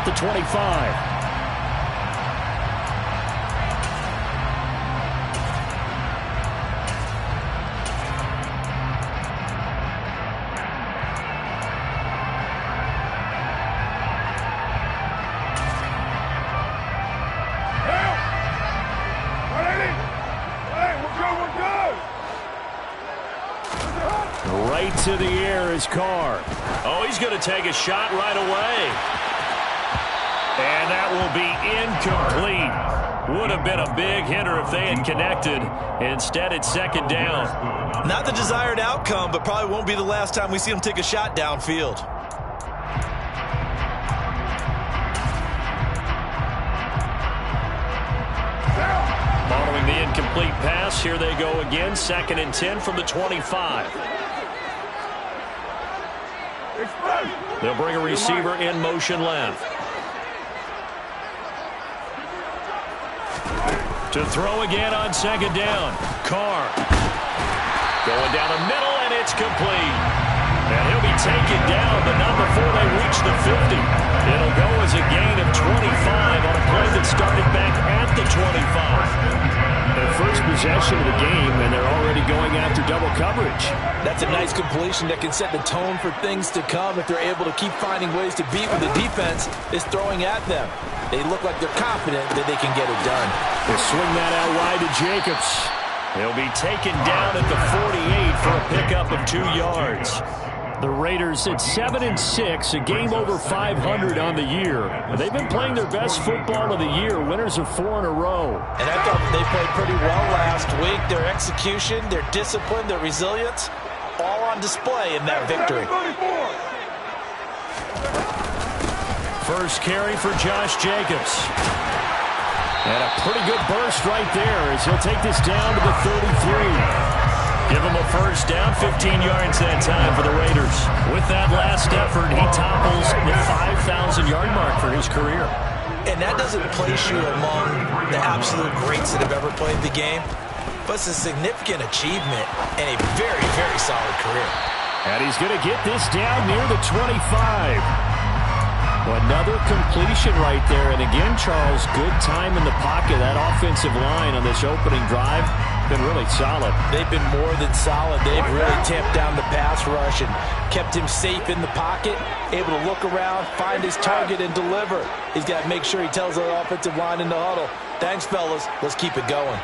the 25. Right to the air is Carr. Oh, he's going to take a shot right away. And that will be incomplete. Would have been a big hitter if they had connected. Instead, it's second down. Not the desired outcome, but probably won't be the last time we see him take a shot downfield. Following the incomplete pass, here they go again. 2nd and 10 from the 25. They'll bring a receiver in motion left. To throw again on 2nd down. Carr. Going down the middle, and it's complete. And he'll be taken down, but not before they reach the 50. It'll go as a gain of 25 on a play that started back at the 25. Their first possession of the game, and they're already going after double coverage. That's a nice completion that can set the tone for things to come if they're able to keep finding ways to beat when the defense is throwing at them. They look like they're confident that they can get it done. They'll swing that out wide to Jacobs. He'll be taken down at the 48 for a pickup of 2 yards. The Raiders at 7-6, a game over 500 on the year. They've been playing their best football of the year. Winners of 4 in a row. And I thought they played pretty well last week. Their execution, their discipline, their resilience, all on display in that victory. First carry for Josh Jacobs. And a pretty good burst right there as he'll take this down to the 33. Give him a first down, 15 yards that time for the Raiders. With that last effort, he topples the 5,000-yard mark for his career. And that doesn't place you among the absolute greats that have ever played the game, but it's a significant achievement and a very, very solid career. And he's going to get this down near the 25. Another completion right there. And again, Charles, good time in the pocket. That offensive line on this opening drive been really solid. They've been more than solid. They've really tamped down the pass rush and kept him safe in the pocket, able to look around, find his target, and deliver. He's got to make sure he tells the offensive line in the huddle, thanks, fellas. Let's keep it going.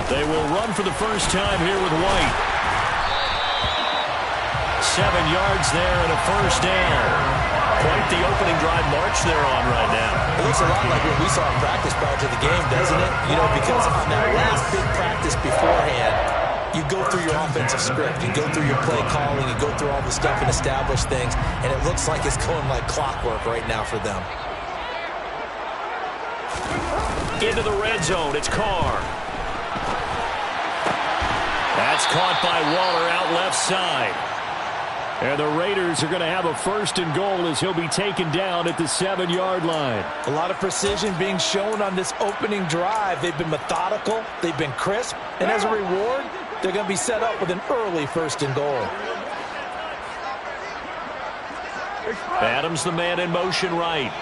They will run for the first time here with White. 7 yards there and a first down. Quite the opening drive march they're on right now. It looks a lot like what we saw in practice prior to the game, doesn't it? You know, because on that last big practice beforehand, you go through your offensive script, you go through your play calling, you go through all the stuff and establish things, and it looks like it's going like clockwork right now for them. Into the red zone, it's Carr. That's caught by Waller out left side. And the Raiders are going to have a first and goal as he'll be taken down at the 7-yard line. A lot of precision being shown on this opening drive. They've been methodical, they've been crisp, and as a reward, they're going to be set up with an early first and goal. Adams, the man in motion right.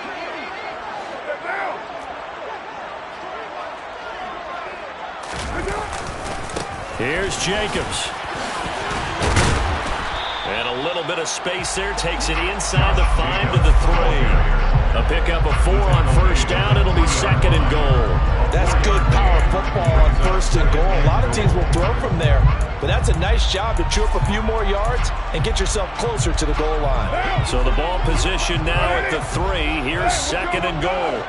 Here's Jacobs. And a little bit of space there. Takes it inside the 5 to the 3. A pickup of 4 on first down. It'll be 2nd and goal. That's good power football on first and goal. A lot of teams will throw from there. But that's a nice job to chew up a few more yards and get yourself closer to the goal line. So the ball position now at the 3. Here's 2nd and goal.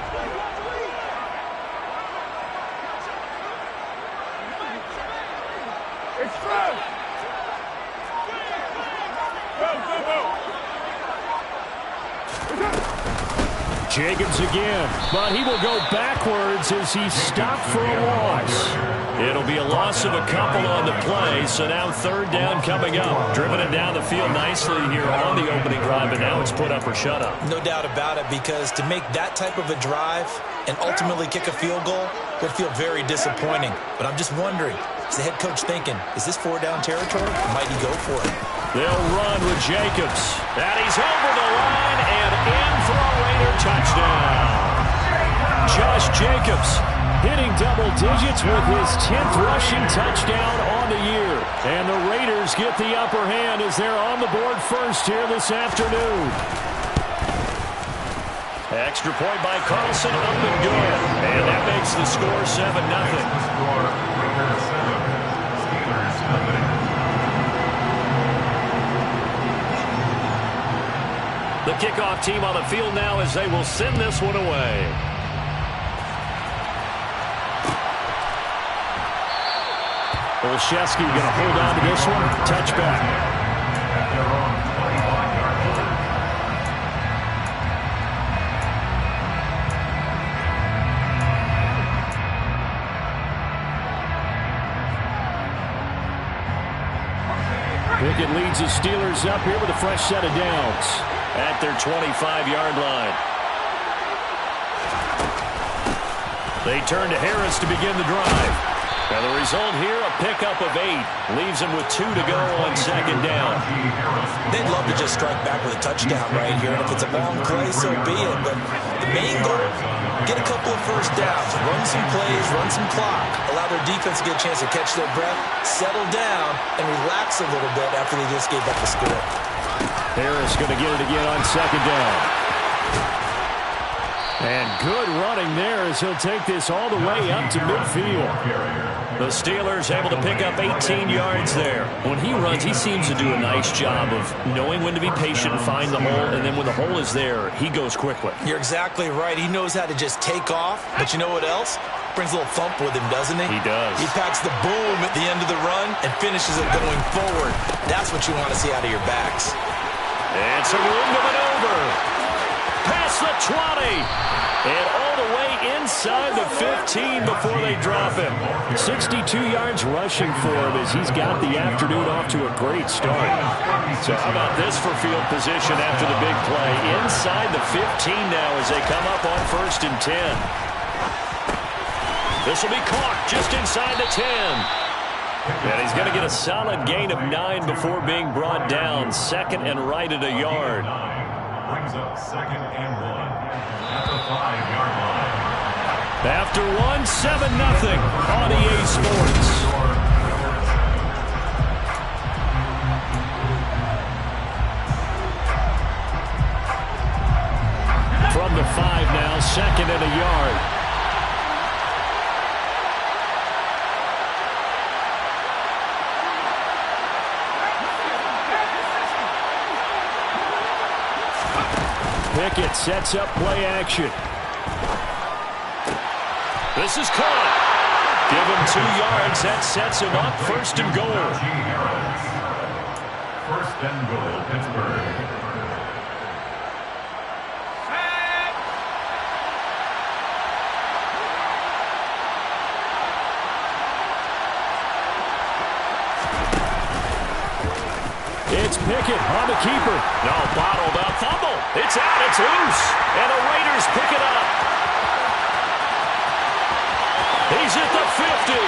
Jacobs again, but he will go backwards as he's stopped for a loss. It'll be a loss of a couple on the play, so now 3rd down coming up. Driven it down the field nicely here on the opening drive, and now it's put up or shut up. No doubt about it, because to make that type of a drive and ultimately kick a field goal would feel very disappointing. But I'm just wondering, is the head coach thinking, is this 4-down territory? Or might he go for it? They'll run with Jacobs. And he's over the line and in for a Raider touchdown. Josh Jacobs hitting double digits with his 10th rushing touchdown on the year. And the Raiders get the upper hand as they're on the board first here this afternoon. Extra point by Carlson, up and good. And that makes the score 7-0. The kickoff team on the field now as they will send this one away. Olszewski going to hold on to this one. Touchback. Pickett leads the Steelers up here with a fresh set of downs at their 25-yard line. They turn to Harris to begin the drive. And the result here, a pickup of 8. Leaves them with 2 to go on second down. They'd love to just strike back with a touchdown right here. And if it's a long play, so be it. But the main goal, get a couple of first downs, run some plays, run some clock, allow their defense to get a chance to catch their breath, settle down, and relax a little bit after they just gave up the score. Harris going to get it again on second down. And good running there as he'll take this all the way up to midfield. The Steelers able to pick up 18 yards there. When he runs, he seems to do a nice job of knowing when to be patient and find the hole, and then when the hole is there, he goes quickly. You're exactly right. He knows how to just take off, but you know what else? Brings a little thump with him, doesn't he? He does. He packs the boom at the end of the run and finishes it going forward. That's what you want to see out of your backs. And some room to maneuver. Past the 20. And all the way inside the 15 before they drop him. 62 yards rushing for him as he's got the afternoon off to a great start. So how about this for field position after the big play? Inside the 15 now as they come up on 1st and 10. This will be caught just inside the 10. And he's going to get a solid gain of 9 before being brought down. 2nd and right at a yard. Brings up 2nd and 1 at the 5-yard line. After 1, 7-0 on EA Sports. From the 5 now, 2nd and a yard. Pickett sets up play action. This is caught. Give him 2 yards. That sets him up 1st and goal. 1st and goal, Pittsburgh. It's Pickett on the keeper. No, bottled up. Fumble. It's out. It's loose. And the Raiders pick it up. He's at the 50.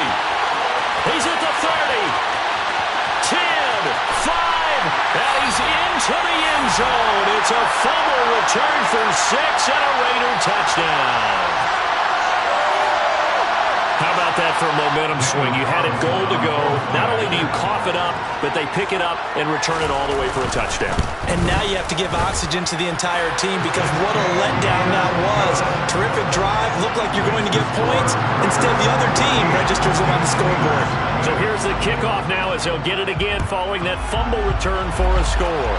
He's at the 30. 10, 5. And he's into the end zone. It's a fumble return for 6 and a Raider touchdown. How about that for a momentum swing? You had it goal to go. Not only do you cough it up, but they pick it up and return it all the way for a touchdown. And now you have to give oxygen to the entire team because what a letdown that was. Terrific drive. Looked like you're going to get points. Instead, the other team registers them on the scoreboard. So here's the kickoff now as they'll get it again following that fumble return for a score.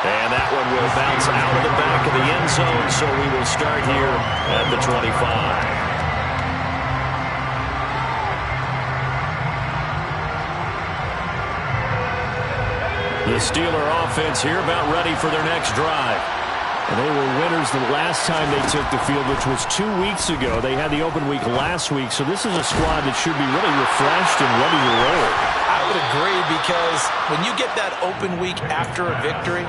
And that one will bounce out of the back of the end zone, so we will start here at the 25. The Steeler offense here about ready for their next drive. And they were winners the last time they took the field, which was 2 weeks ago. They had the open week last week, so this is a squad that should be really refreshed and ready to roll. I would agree, because when you get that open week after a victory,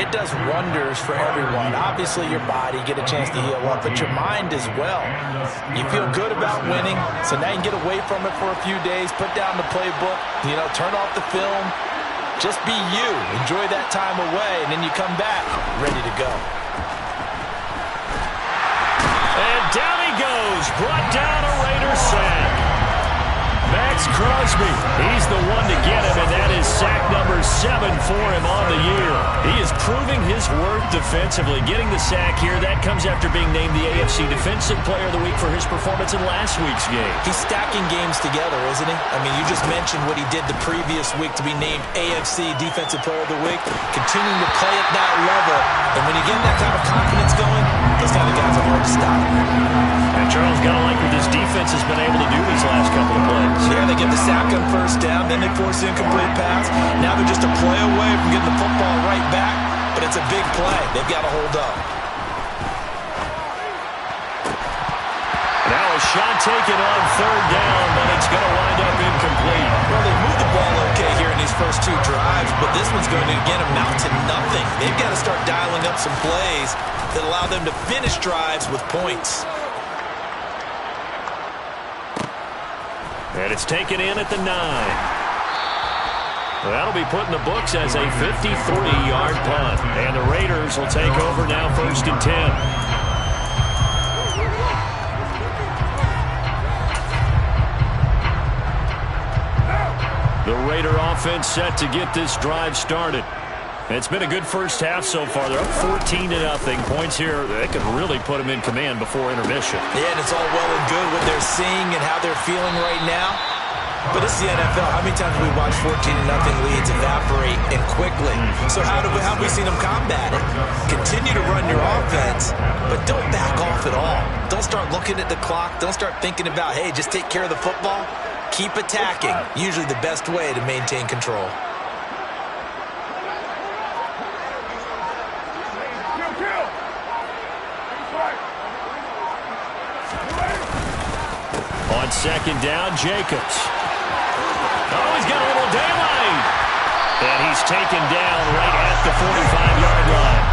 it does wonders for everyone. Obviously, your body, get a chance to heal up, but your mind as well. You feel good about winning, so now you can get away from it for a few days, put down the playbook, turn off the film, just be you. Enjoy that time away, and then you come back ready to go. And down he goes, brought down a Raiders sack. Maxx Crosby, he's the one to get him, and that is sack number 7 for him on the year. He is proving his worth defensively. Getting the sack here, that comes after being named the AFC Defensive Player of the Week for his performance in last week's game. He's stacking games together, isn't he? I mean, you just mentioned what he did the previous week to be named AFC Defensive Player of the Week, continuing to play at that level. And when you get that kind of confidence going, those kind of guys are hard to stop. And Charles, got to like what this defense has been able to do these last couple of plays. Yeah, they get the sack on first down, then they force the incomplete pass. Now they're just a play away from getting the football right back, but it's a big play. They've got to hold up. Now a shot taken on third down, but it's going to wind up incomplete. Well, they moved the ball okay here in these first 2 drives, but this one's going to, again, amount to nothing. They've got to start dialing up some plays that allow them to finish drives with points. And it's taken in at the 9. That'll be put in the books as a 53-yard punt. And the Raiders will take over now, 1st and 10. The Raider offense set to get this drive started. It's been a good first half so far. They're up 14-0. Points here, they could really put them in command before intermission. Yeah, and it's all well and good what they're seeing and how they're feeling right now. But it's the NFL. How many times have we watched 14-0 leads evaporate and quickly? So how have we seen them combat it? Continue to run your offense, but don't back off at all. Don't start looking at the clock. Don't start thinking about, hey, just take care of the football. Keep attacking. Usually the best way to maintain control. On 2nd down, Jacobs. Oh, he's got a little daylight. And he's taken down right at the 45-yard line.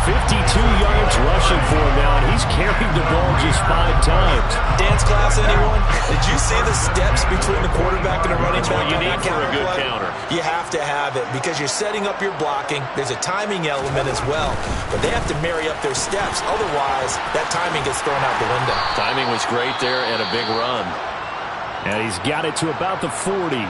52 yards rushing for him now, and he's carried the ball just 5 times. Dance class, anyone? Did you see the steps between the quarterback and the running back? That's what you need for a good counter. You have to have it because you're setting up your blocking. There's a timing element as well, but they have to marry up their steps. Otherwise, that timing gets thrown out the window. Timing was great there and a big run. And he's got it to about the 40.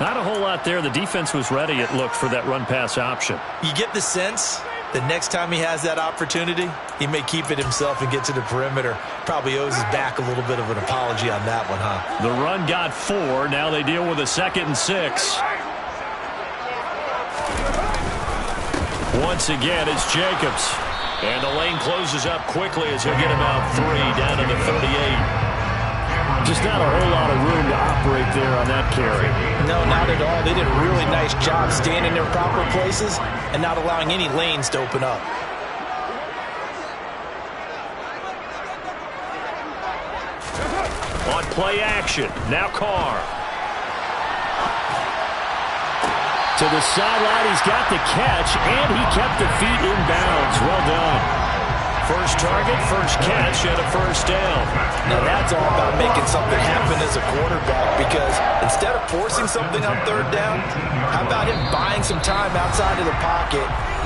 Not a whole lot there. The defense was ready, it looked, for that run-pass option. You get the sense the next time he has that opportunity, he may keep it himself and get to the perimeter. Probably owes his back a little bit of an apology on that one, huh? The run got 4. Now they deal with a 2nd and 6. Once again, it's Jacobs. And the lane closes up quickly as he'll get about 3 down to the 38. Just not a whole lot of room to operate there on that carry. No, not at all. They did a really nice job staying in their proper places and not allowing any lanes to open up. On play action, now Carr. To the sideline, he's got the catch, and he kept the feet in bounds. Well done. First target, first catch, and a first down. Now that's all about making something happen as a quarterback, because instead of forcing something on 3rd down, how about him buying some time outside of the pocket,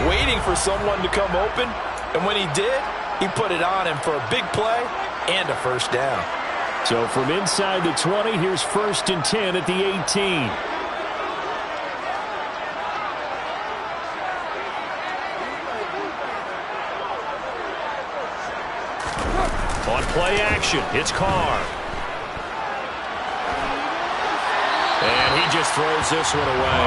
waiting for someone to come open, and when he did, he put it on him for a big play and a first down. So from inside the 20, here's 1st and 10 at the 18. On play action, it's Carr. And he just throws this one away.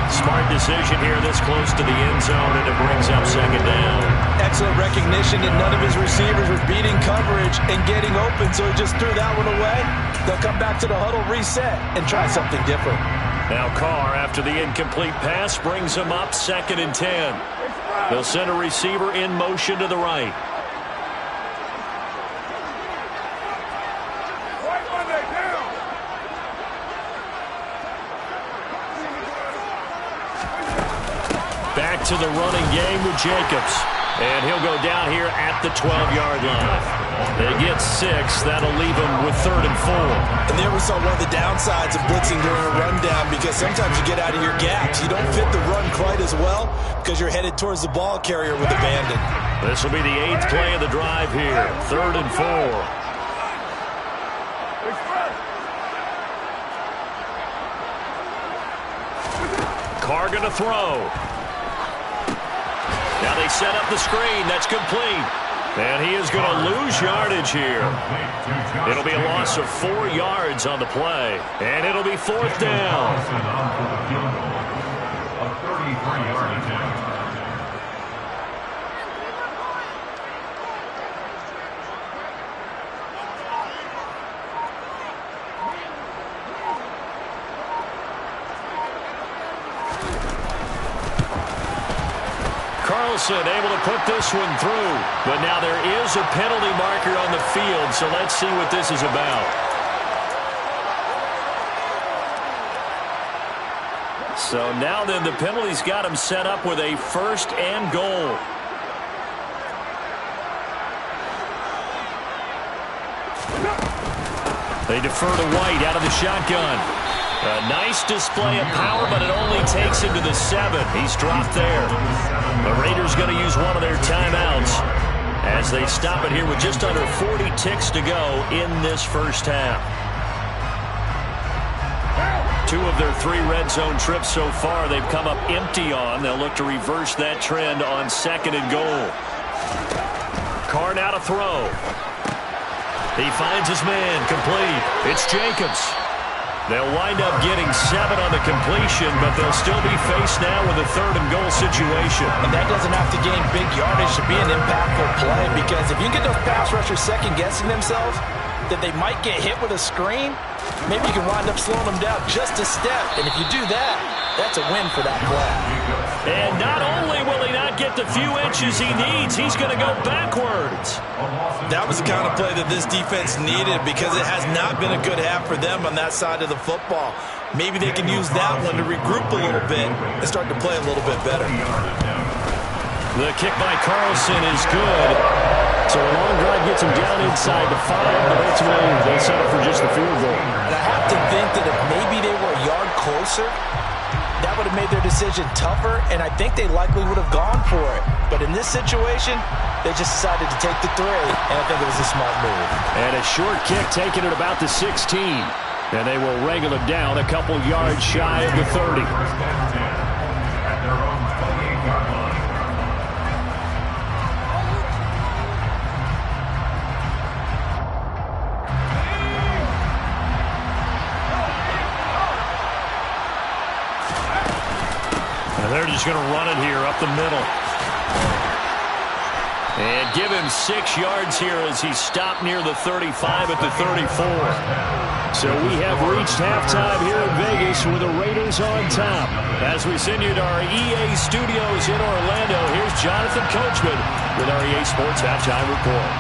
Smart decision here this close to the end zone, and it brings up 2nd down. Excellent recognition that none of his receivers were beating coverage and getting open, so he just threw that one away. They'll come back to the huddle, reset, and try something different. Now Carr, after the incomplete pass, brings him up 2nd and 10. They'll send a receiver in motion to the right. back to the running game with Jacobs. And he'll go down here at the 12-yard line. They get 6. That'll leave them with 3rd and 4. And there we saw one of the downsides of blitzing during a rundown, because sometimes you get out of your gaps. You don't fit the run quite as well because you're headed towards the ball carrier with abandon. This will be the 8th play of the drive here. 3rd and 4. Carr going to throw. Now they set up the screen. That's complete. And he is going to lose yardage here. It'll be a loss of 4 yards on the play. And it'll be 4th down. A 33-yard attempt. Carlson able to put this one through. But now there is a penalty marker on the field, so let's see what this is about. So now then the penalty's got him set up with a 1st and goal. They defer to White out of the shotgun. A nice display of power, but it only takes him to the 7. He's dropped there. The Raiders going to use one of their timeouts as they stop it here with just under 40 ticks to go in this first half. 2 of their 3 red zone trips so far they've come up empty on. They'll look to reverse that trend on 2nd and goal. Carr now to throw. He finds his man, complete. It's Jacobs. They'll wind up getting 7 on the completion, but they'll still be faced now with a 3rd and goal situation. And that doesn't have to gain big yardage to be an impactful play, because if you get those pass rushers second-guessing themselves that they might get hit with a screen, maybe you can wind up slowing them down just a step. And if you do that, that's a win for that play. And not only will he not get the few inches he needs, he's going to go backwards. That was the kind of play that this defense needed, because it has not been a good half for them on that side of the football. Maybe they can use that one to regroup a little bit and start to play a little bit better. The kick by Carlson is good. So a long drive gets him down inside the 5, but ultimately they settle for just the field goal. And I have to think that if maybe they were a yard closer, that would have made their decision tougher, and I think they likely would have gone for it. But in this situation, they just decided to take the 3, and I think it was a smart move. And a short kick taken at about the 16. And they will wrangle it down a couple yards shy of the 30. At their own 28-yard line. And they're just going to run it here up the middle. And give him 6 yards here as he stopped near the 35 at the 34. So we have reached halftime here in Vegas with the Raiders on top. As we send you to our EA studios in Orlando, here's Jonathan Coachman with our EA Sports Halftime Report.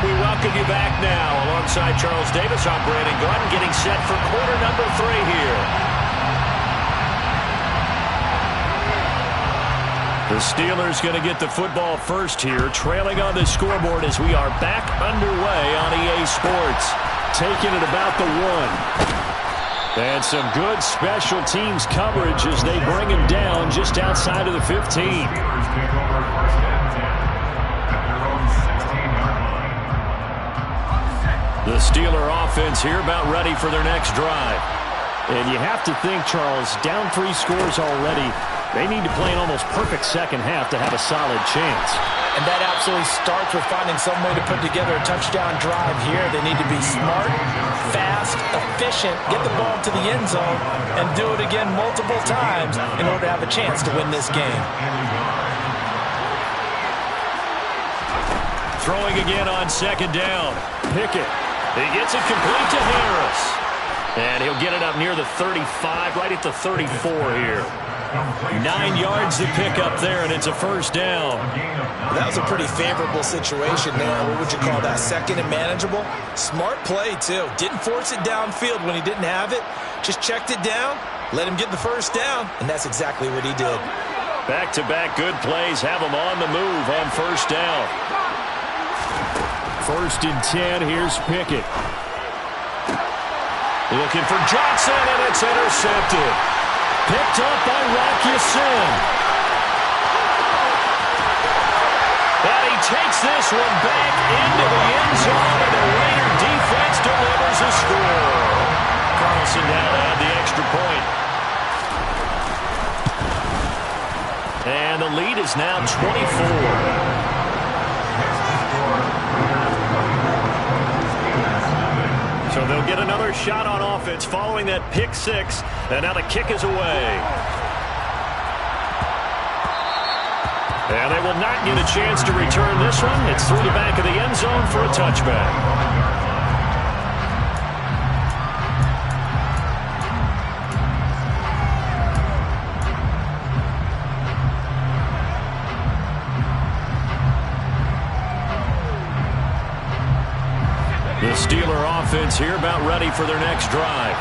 Welcome you back now. Alongside Charles Davis, I'm Brandon Gaudin, getting set for quarter number 3 here. The Steelers going to get the football first here, trailing on the scoreboard as we are back underway on EA Sports. Taking it about the 1. And some good special teams coverage as they bring him down just outside of the 15. Steelers take over 1st and 10 at their own 16-yard line. The Steeler offense here about ready for their next drive. And you have to think, Charles, down 3 scores already, they need to play an almost perfect second half to have a solid chance. And that absolutely starts with finding some way to put together a touchdown drive here. They need to be smart, fast, efficient, get the ball to the end zone, and do it again multiple times in order to have a chance to win this game. Throwing again on 2nd down. Pickett. He gets it complete to Harris. And he'll get it up near the 35, right at the 34 here. 9 yards to pick up there, and it's a first down. That was a pretty favorable situation there. What would you call that? Second and manageable? Smart play, too. Didn't force it downfield when he didn't have it. Just checked it down, let him get the first down, and that's exactly what he did. Back-to-back good plays have him on the move on first down. 1st and 10, here's Pickett. Looking for Johnson, and it's intercepted. Picked up by Rock Ya-Sin. And he takes this one back into the end zone, and the Raider defense delivers a score. Carlson now to add the extra point. And the lead is now 24. So they'll get another shot on offense following that pick 6. And now the kick is away. And they will not get a chance to return this one. It's through the back of the end zone for a touchback. The Steeler offense here about ready for their next drive.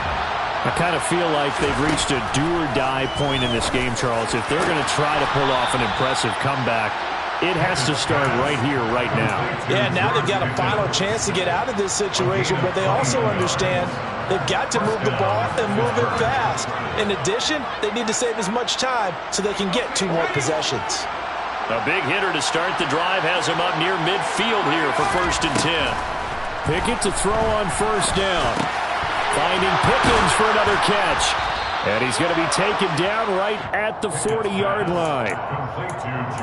I kind of feel like they've reached a do-or-die point in this game, Charles. If they're going to try to pull off an impressive comeback, it has to start right here, right now. Yeah, now they've got a final chance to get out of this situation, but they also understand they've got to move the ball and move it fast. In addition, they need to save as much time so they can get 2 more possessions. A big hitter to start the drive has him up near midfield here for 1st and 10. Pickett to throw on first down. Finding Pickens for another catch. And he's going to be taken down right at the 40-yard line.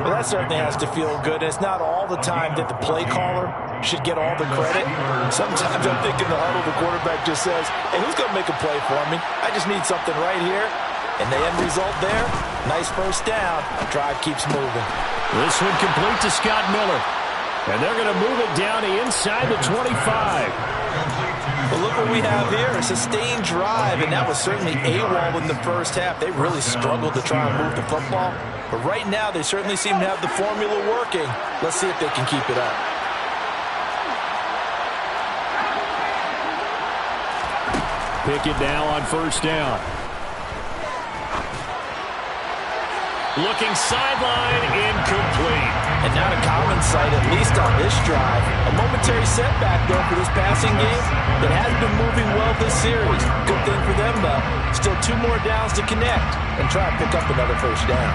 Well, that certainly has to feel good. It's not all the time that the play caller should get all the credit. Sometimes I'm thinking the huddle, the quarterback just says, hey, who's going to make a play for me? I just need something right here. And the end result there, nice first down. Drive keeps moving. This one complete to Scott Miller. And they're going to move it down to inside the 25. Well, look what we have here. A sustained drive, and that was certainly AWOL in the first half. They really struggled to try and move the football. But right now, they certainly seem to have the formula working. Let's see if they can keep it up. Pickett now on first down. Looking sideline, incomplete. And not a common sight, at least on this drive. A momentary setback, though, for this passing game that has been moving well this series. Good thing for them, though. Still 2 more downs to connect and try and pick up another first down.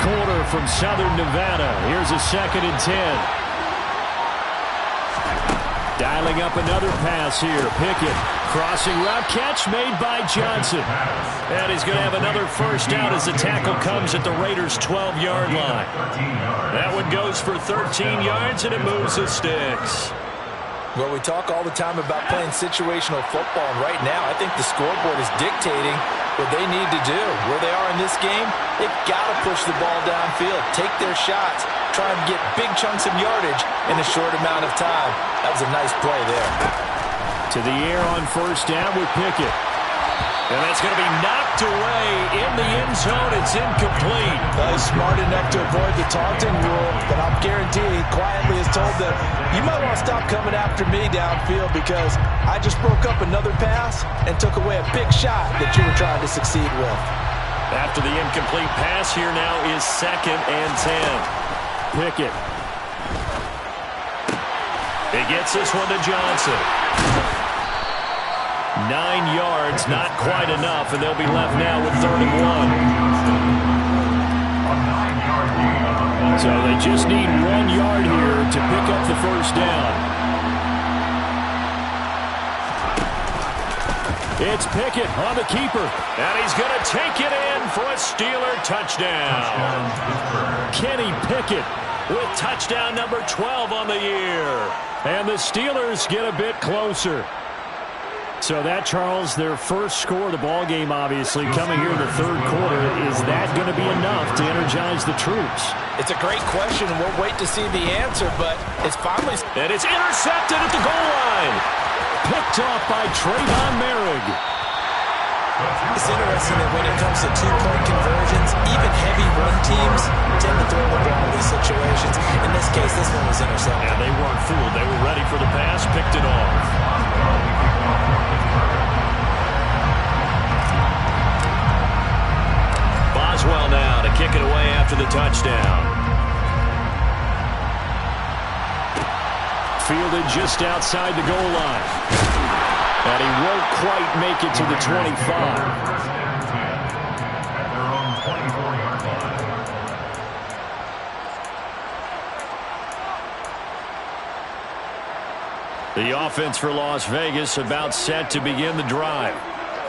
Quarter from Southern Nevada. Here's a 2nd and 10. Dialing up another pass here. Pickett crossing route, catch made by Johnson. And he's going to have another first down as the tackle comes at the Raiders' 12-yard line. That one goes for 13 yards, and it moves the sticks. Well, we talk all the time about playing situational football, and right now I think the scoreboard is dictating what they need to do. Where they are in this game, they've got to push the ball downfield, take their shots, try and get big chunks of yardage in a short amount of time. That was a nice play there. To the air on first down with Pickett. And that's going to be knocked away in the end zone. It's incomplete. He's smart enough to avoid the taunting rule, but I'm guaranteed he quietly has told them, you might want to stop coming after me downfield because I just broke up another pass and took away a big shot that you were trying to succeed with. After the incomplete pass, here now is 2nd and 10. Pickett. He gets this one to Johnson. 9 yards, not quite enough, and they'll be left now with 3rd and 1. So they just need 1 yard here to pick up the first down. It's Pickett on the keeper, and he's going to take it in for a Steeler touchdown. Kenny Pickett with touchdown number 12 on the year. And the Steelers get a bit closer. So that, Charles, their first score of the ball game, obviously, coming here in the third quarter. Is that going to be enough to energize the troops? It's a great question. We'll wait to see the answer, but it's finally... And it's intercepted at the goal line. Picked off by Trayvon Merrick. It's interesting that when it comes to two-point conversions, even heavy run teams tend to throw the ball in these situations. In this case, this one was intercepted. And they weren't fooled. They were ready for the pass, picked it off. Boswell now to kick it away after the touchdown. Fielded just outside the goal line. And he won't quite make it to the 25. At their own 24-yard line. The offense for Las Vegas about set to begin the drive.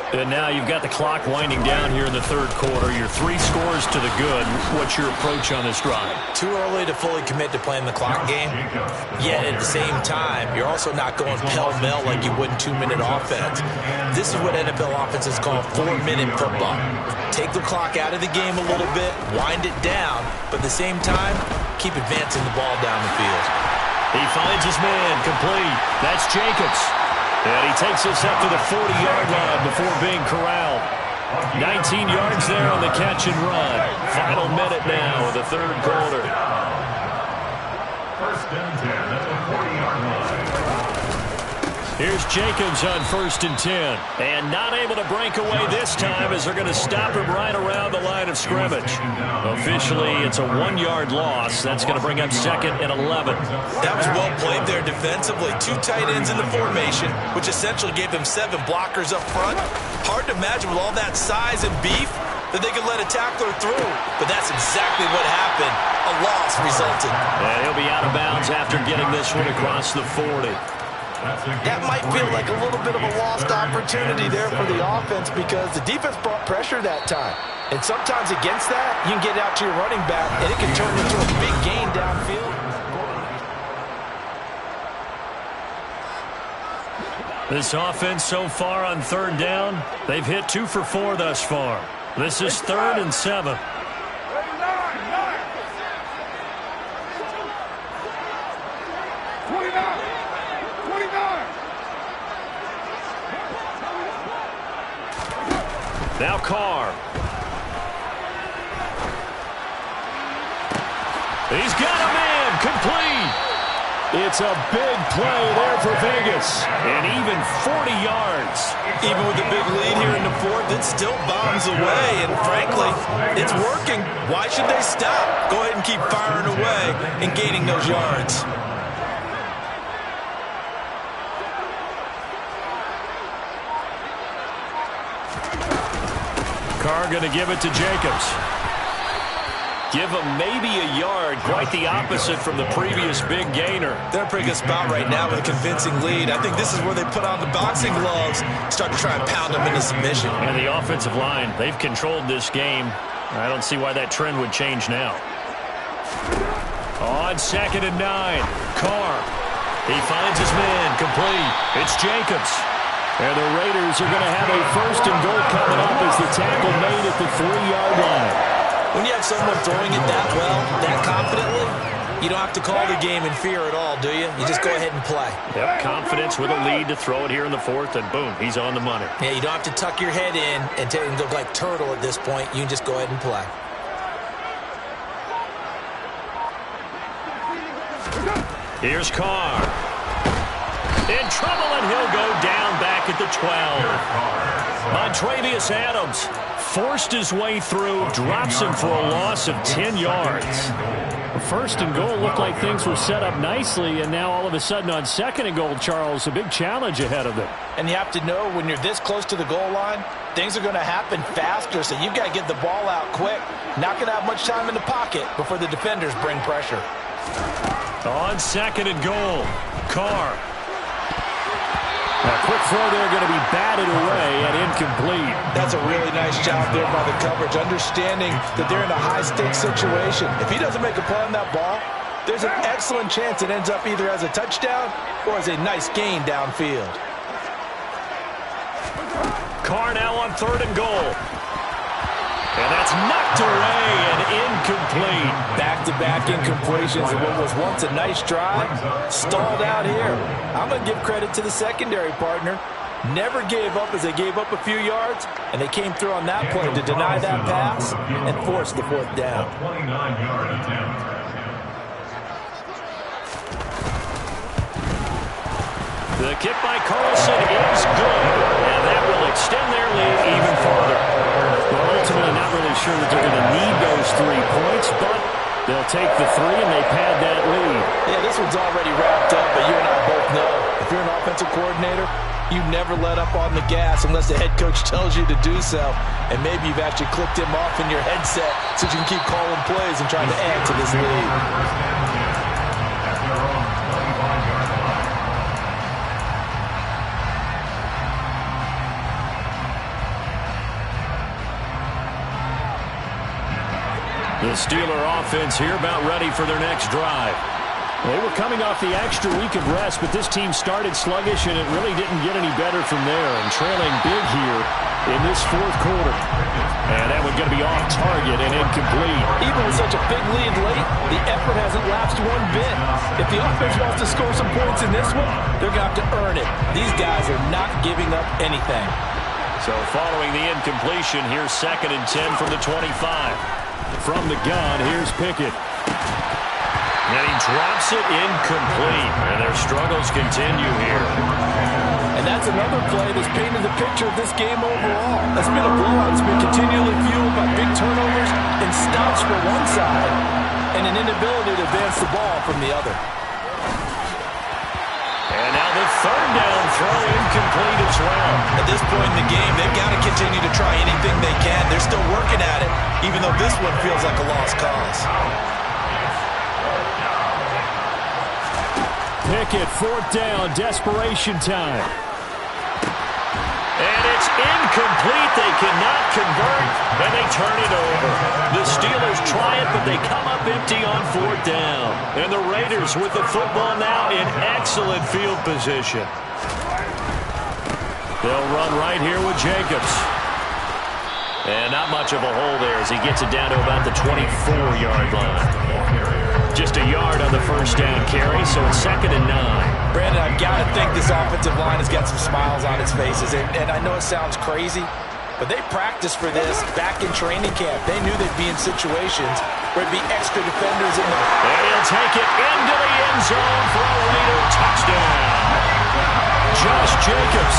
And now you've got the clock winding down here in the third quarter. You're 3 scores to the good. What's your approach on this drive? Too early to fully commit to playing the clock game. Yet at the same time, you're also not going pell-mell like you would in 2-minute offense. This is what NFL offenses call 4-minute football. Take the clock out of the game a little bit, wind it down, but at the same time, keep advancing the ball down the field. He finds his man, complete. That's Jacobs. And he takes us up to the 40-yard line before being corralled. 19 yards there on the catch and run. Final minute now of the third quarter. First and 10 at the 40-yard line. Here's Jacobs on 1st and 10. And not able to break away this time as they're going to stop him right around the line of scrimmage. Officially, it's a 1-yard loss. That's going to bring up 2nd and 11. That was well played there defensively. 2 tight ends in the formation, which essentially gave them 7 blockers up front. Hard to imagine with all that size and beef that they could let a tackler through. But that's exactly what happened. A loss resulted. And he'll be out of bounds after getting this one across the 40. That might feel like a little bit of a lost opportunity there for the offense because the defense brought pressure that time. And sometimes against that, you can get out to your running back, and it can turn into a big gain downfield. This offense so far on 3rd down, they've hit 2 for 4 thus far. This is 3rd and 7. Now Carr. He's got a man, complete. It's a big play there for Vegas. And even 40 yards. Even with a big lead here in the 4th, it still bombs away. And frankly, it's working. Why should they stop? Go ahead and keep firing away and gaining those yards. Carr going to give it to Jacobs. Give him maybe a yard, quite the opposite from the previous big gainer. They're in a pretty good spot right now with a convincing lead. I think this is where they put on the boxing gloves, start to try and pound them into submission. And the offensive line, they've controlled this game. I don't see why that trend would change now. On 2nd and 9, Carr. He finds his man, complete. It's Jacobs. And the Raiders are going to have a 1st and goal coming up as the tackle made at the 3-yard line. When you have someone throwing it that well, that confidently, you don't have to call the game in fear at all, do you? You just go ahead and play. Yep, confidence with a lead to throw it here in the 4th, and boom, he's on the money. Yeah, you don't have to tuck your head in and look like turtle at this point. You can just go ahead and play. Here's Carr. In trouble, and he'll go down back at the 12. Montravius Adams forced his way through, drops him for a loss of 10 yards. 1st and goal looked like things were set up nicely, and now all of a sudden on 2nd and goal, Charles, a big challenge ahead of them. And you have to know when you're this close to the goal line, things are going to happen faster, so you've got to get the ball out quick. Not going to have much time in the pocket before the defenders bring pressure. On 2nd and goal, Carr. A quick throw there going to be batted away and incomplete. That's a really nice job there by the coverage, understanding that they're in a high-stakes situation. If he doesn't make a play on that ball, there's an excellent chance it ends up either as a touchdown or as a nice gain downfield. Carr now on 3rd and goal. And that's knocked away and incomplete. Back-to-back incompletions in what was once a nice drive. Stalled out here. I'm going to give credit to the secondary partner. Never gave up as they gave up a few yards, and they came through on that play to deny that pass and force the 4th down. 29-yard attempt. The kick by Carlson is good, and that will extend their lead even farther. Well, ultimately not really sure that they're going to need those 3 points, but they'll take the 3 and they pad that lead. Yeah, this one's already wrapped up, but you and I both know if you're an offensive coordinator, you never let up on the gas unless the head coach tells you to do so. And maybe you've actually clicked him off in your headset so you can keep calling plays and trying to add to this lead. The Steeler offense here about ready for their next drive. They were coming off the extra week of rest, but this team started sluggish, and it really didn't get any better from there, and trailing big here in this 4th quarter. And that one's going to be off target and incomplete. Even with such a big lead late, the effort hasn't lapsed one bit. If the offense wants to score some points in this one, they're going to have to earn it. These guys are not giving up anything. So following the incompletion, here's 2nd and 10 from the 25. From the gun, here's Pickett. And he drops it incomplete. And their struggles continue here. And that's another play that's painted the picture of this game overall. That's been a blowout. It's been continually fueled by big turnovers and stops for one side and an inability to advance the ball from the other. And now the 3rd down throw incomplete as well. At this point in the game, they've got to continue to try anything they can. They're still working at it, even though this one feels like a lost cause. Pickett, 4th down, desperation time. And it's incomplete. They cannot convert, and they turn it over. The Steelers try it, but they come up empty on 4th down. And the Raiders with the football now in excellent field position. They'll run right here with Jacobs. And not much of a hole there as he gets it down to about the 24-yard line. Just a yard on the 1st down carry, so it's 2nd and 9. Brandon, I've got to think this offensive line has got some smiles on its faces. And I know it sounds crazy, but they practiced for this back in training camp. They knew they'd be in situations where there'd be extra defenders in the... And he'll take it into the end zone for a Raider touchdown. Josh Jacobs,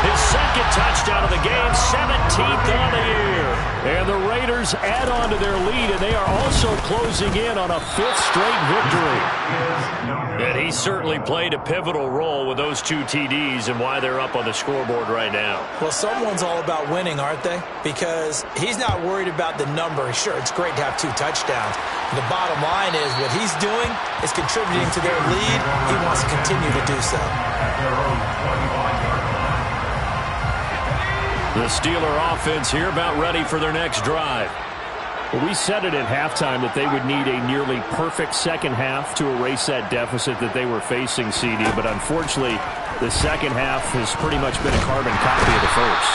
his 2nd touchdown of the game, 17th on the year. And the Raiders add on to their lead, and they are also closing in on a 5th straight victory. And he certainly played a pivotal role with those 2 TDs and why they're up on the scoreboard right now. Well, someone's all about winning, aren't they? Because he's not worried about the number. Sure, it's great to have 2 touchdowns. The bottom line is what he's doing is contributing to their lead. He wants to continue to do so. The Steeler offense here about ready for their next drive. Well, we said it at halftime that they would need a nearly perfect second half to erase that deficit that they were facing, CD. But unfortunately, the second half has pretty much been a carbon copy of the first.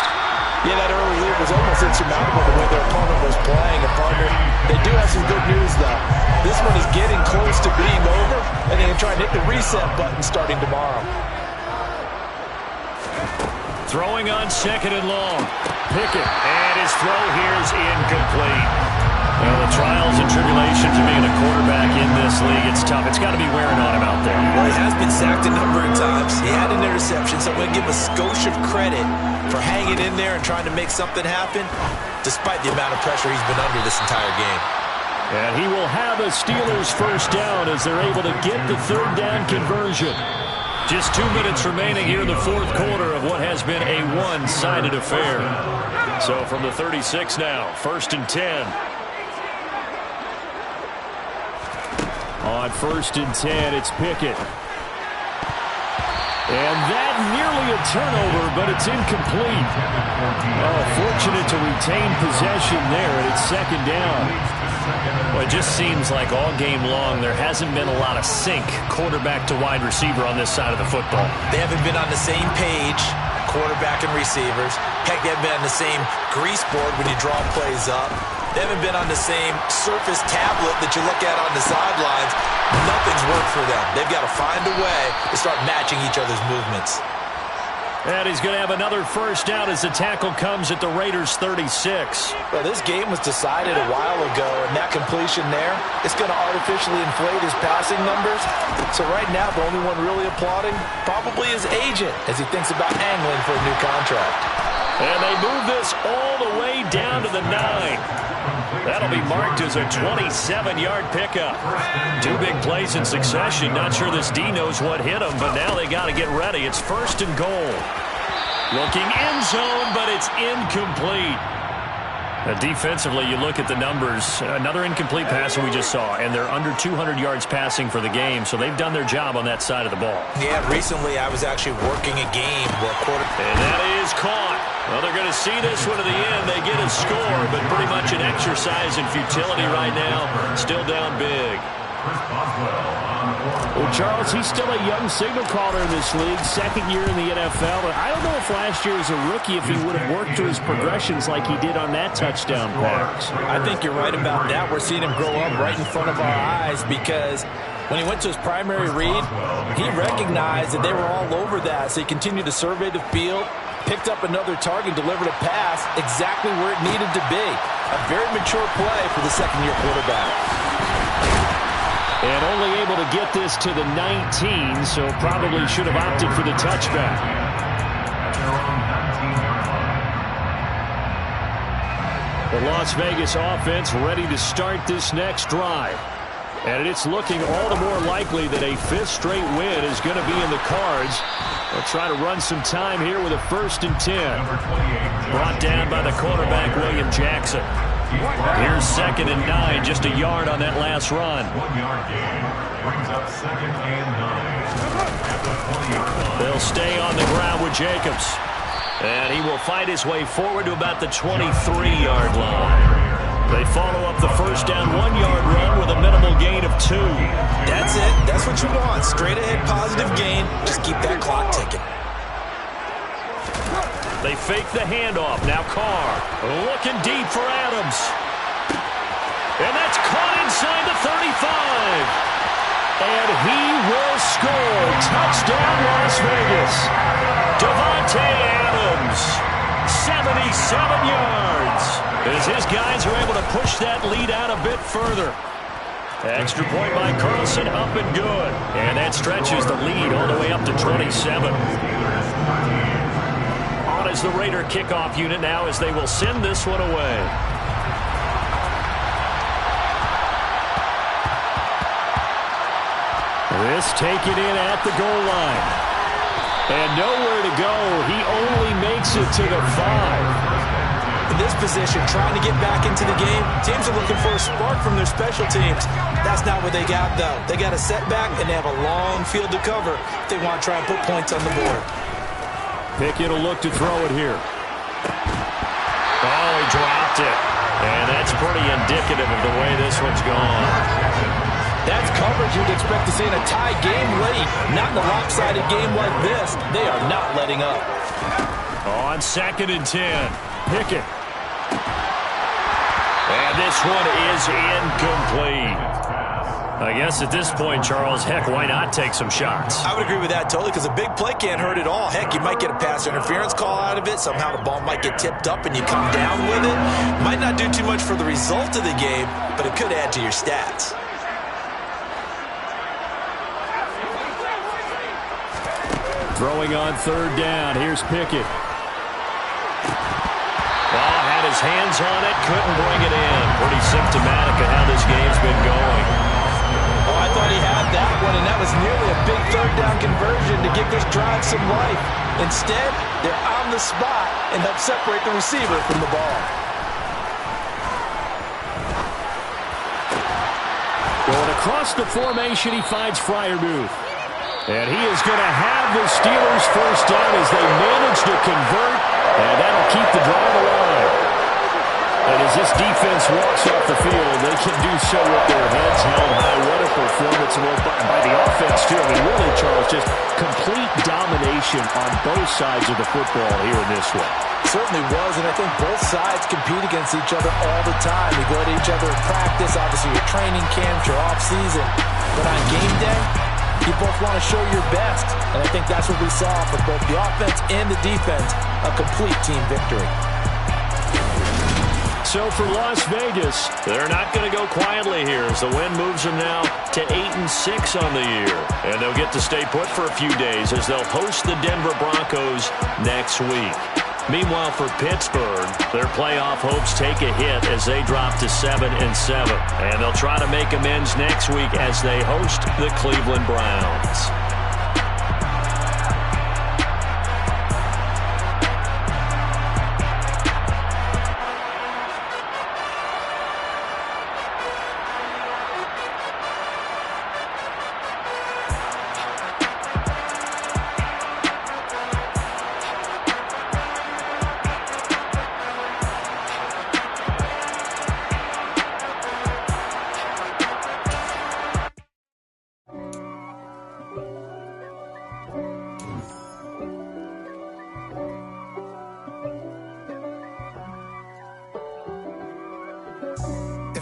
Yeah, that early lead was almost insurmountable the way their opponent was playing. And partner, they do have some good news, though. This one is getting close to being over, and they can try and hit the reset button starting tomorrow. Throwing on 2nd and long. Pickett, and his throw here is incomplete. Well, the trials and tribulations of being a quarterback in this league, it's tough. It's got to be wearing on him out there. Well, he has been sacked a number of times. He had an interception, so I'm going to give a skosh of credit for hanging in there and trying to make something happen, despite the amount of pressure he's been under this entire game. And he will have a Steelers 1st down as they're able to get the 3rd down conversion. Just 2 minutes remaining here in the 4th quarter of what has been a one-sided affair. So from the 36 now, 1st and 10. On 1st and 10, it's Pickett. And that nearly a turnover, but it's incomplete. Oh, fortunate to retain possession there, and it's 2nd down. Well, it just seems like all game long there hasn't been a lot of sync quarterback to wide receiver on this side of the football. They haven't been on the same page. quarterback and receivers. Heck, they haven't been on the same grease board when you draw plays up. They haven't been on the same Surface tablet that you look at on the sidelines. Nothing's worked for them. They've got to find a way to start matching each other's movements. And he's going to have another first down as the tackle comes at the Raiders' 36. Well, this game was decided a while ago, and that completion there, it's going to artificially inflate his passing numbers. So right now, the only one really applauding probably his agent as he thinks about angling for a new contract. And they move this all the way down to the 9. That'll be marked as a 27-yard pickup. Two big plays in succession. Not sure this D knows what hit him, but now they got to get ready. It's first and goal. Looking end zone, but it's incomplete. Defensively, you look at the numbers. Another incomplete pass we just saw, and they're under 200 yards passing for the game, so they've done their job on that side of the ball. Yeah, recently I was actually working a game where And that is caught. Well, they're going to see this one to the end. They get a score, but pretty much an exercise in futility right now. Still down big. Well, Charles, he's still a young signal caller in this league, second year in the NFL. But I don't know if last year as a rookie if he would have worked through his progressions like he did on that touchdown pass. I think you're right about that. We're seeing him grow up right in front of our eyes because when he went to his primary read, he recognized that they were all over that. So he continued to survey the field, picked up another target, delivered a pass exactly where it needed to be. A very mature play for the second-year quarterback. And only able to get this to the 19, so probably should have opted for the touchback. The Las Vegas offense ready to start this next drive. And it's looking all the more likely that a fifth straight win is going to be in the cards. They'll try to run some time here with a 1st and 10. Brought down by the quarterback, William Jackson. Here's 2nd and 9, just a yard on that last run. 1-yard gain brings up 2nd and 9. They'll stay on the ground with Jacobs. And he will fight his way forward to about the 23-yard line. They follow up the first down 1-yard run with a minimal gain of 2. That's it. That's what you want. Straight ahead positive gain. Just keep that clock ticking. They fake the handoff. Now Carr looking deep for Adams. And that's caught inside the 35. And he will score. Touchdown, Las Vegas. Davante Adams, 77 yards. As his guys are able to push that lead out a bit further. Extra point by Carlson, up and good. And that stretches the lead all the way up to 27. As the Raider kickoff unit now as they will send this one away. This taken in at the goal line. And nowhere to go. He only makes it to the 5. In this position, trying to get back into the game, teams are looking for a spark from their special teams. That's not what they got, though. They got a setback, and they have a long field to cover if they want to try and put points on the board. Pickett will look to throw it here. Oh, he dropped it. And that's pretty indicative of the way this one's gone. That's coverage you'd expect to see in a tie game late. Not in a lopsided game like this. They are not letting up. On 2nd and 10, Pickett. And this one is incomplete. I guess at this point, Charles, heck, why not take some shots? I would agree with that totally because a big play can't hurt at all. Heck, you might get a pass interference call out of it. Somehow the ball might get tipped up and you come down with it. Might not do too much for the result of the game, but it could add to your stats. Throwing on 3rd down. Here's Pickett. Ball had his hands on it, couldn't bring it in. Pretty symptomatic of how this game's been going. Oh, I thought he had that one, and that was nearly a big 3rd down conversion to give this drive some life. Instead, they're on the spot and help separate the receiver from the ball. Going across the formation, he finds Freiermuth. And he is going to have the Steelers first down as they manage to convert, and that'll keep the drive alive. And as this defense walks off the field, they can do so with their heads held high. What a performance by the offense, too. I mean, really, Charles, just complete domination on both sides of the football here in this one. Certainly was, and I think both sides compete against each other all the time. You go at each other in practice, obviously your training camp, your off-season. But on game day, you both want to show your best. And I think that's what we saw for both the offense and the defense, a complete team victory. So for Las Vegas, they're not going to go quietly here as the win moves them now to 8-6 on the year. And they'll get to stay put for a few days as they'll host the Denver Broncos next week. Meanwhile, for Pittsburgh, their playoff hopes take a hit as they drop to 7-7. And they'll try to make amends next week as they host the Cleveland Browns.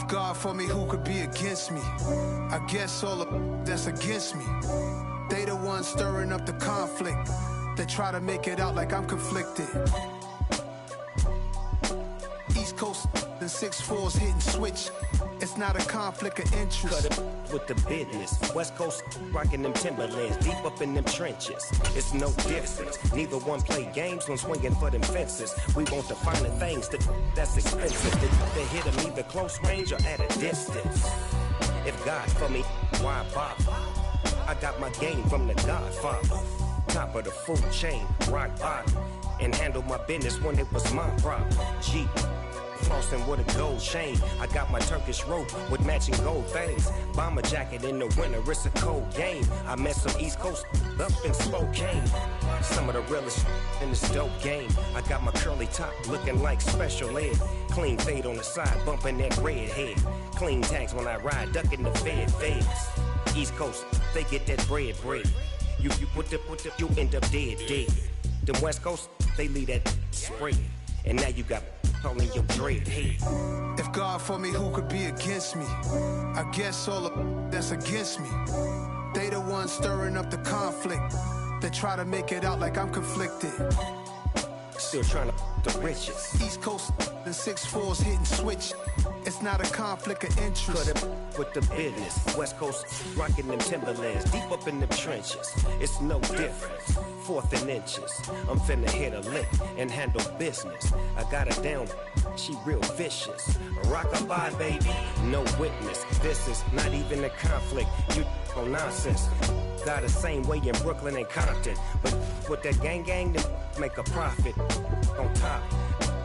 God for me, who could be against me? I guess all of that's against me. They the ones stirring up the conflict. They try to make it out like I'm conflicted. East Coast and 6'4's hitting switch. It's not a conflict of interest. Cut it with the business. West Coast rocking them Timberlands, deep up in them trenches. It's no difference. Neither one play games when swinging for them fences. We want to find the things that's expensive. They hit them either close range or at a distance. If God for me, why bother? I got my game from the Godfather. Top of the food chain, rock bottom. And handle my business when it was my problem. Jeep. Flossing with a gold chain. I got my Turkish rope with matching gold things. Bomber jacket in the winter, it's a cold game. I met some East Coast up in Spokane. Some of the realest in this dope game. I got my curly top looking like special ed. Clean fade on the side, bumping that red head. Clean tags when I ride, ducking the feds. East Coast, they get that bread. You put the, you end up dead. Them West Coast, they leave that spread. And now you got calling your dread head. If God for me, who could be against me? I guess all of that's against me. They the ones stirring up the conflict. They try to make it out like I'm conflicted. Still trying to the riches. East Coast and 6'4's hitting switch. It's not a conflict of interest. Cut it with the business. West Coast rocking them Timberlands, deep up in them trenches. It's no difference. 4th and inches. I'm finna hit a lick and handle business. I got her down, she real vicious. Rock-a-bye, baby, no witness. This is not even a conflict. You on nonsense. Got the same way in Brooklyn and Compton. But with that gang, then make a profit. On top,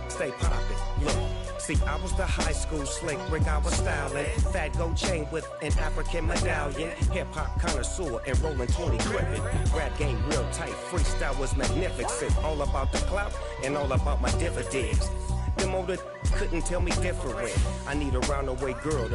stay poppin'. Look. See, I was the high school slick Rick, I was styling. Fat gold chain with an African medallion. Hip-hop connoisseur and rolling 20 crippin'. Rap game real tight, freestyle was magnificent. All about the clout and all about my dividends. Them older couldn't tell me different. I need a round-away girl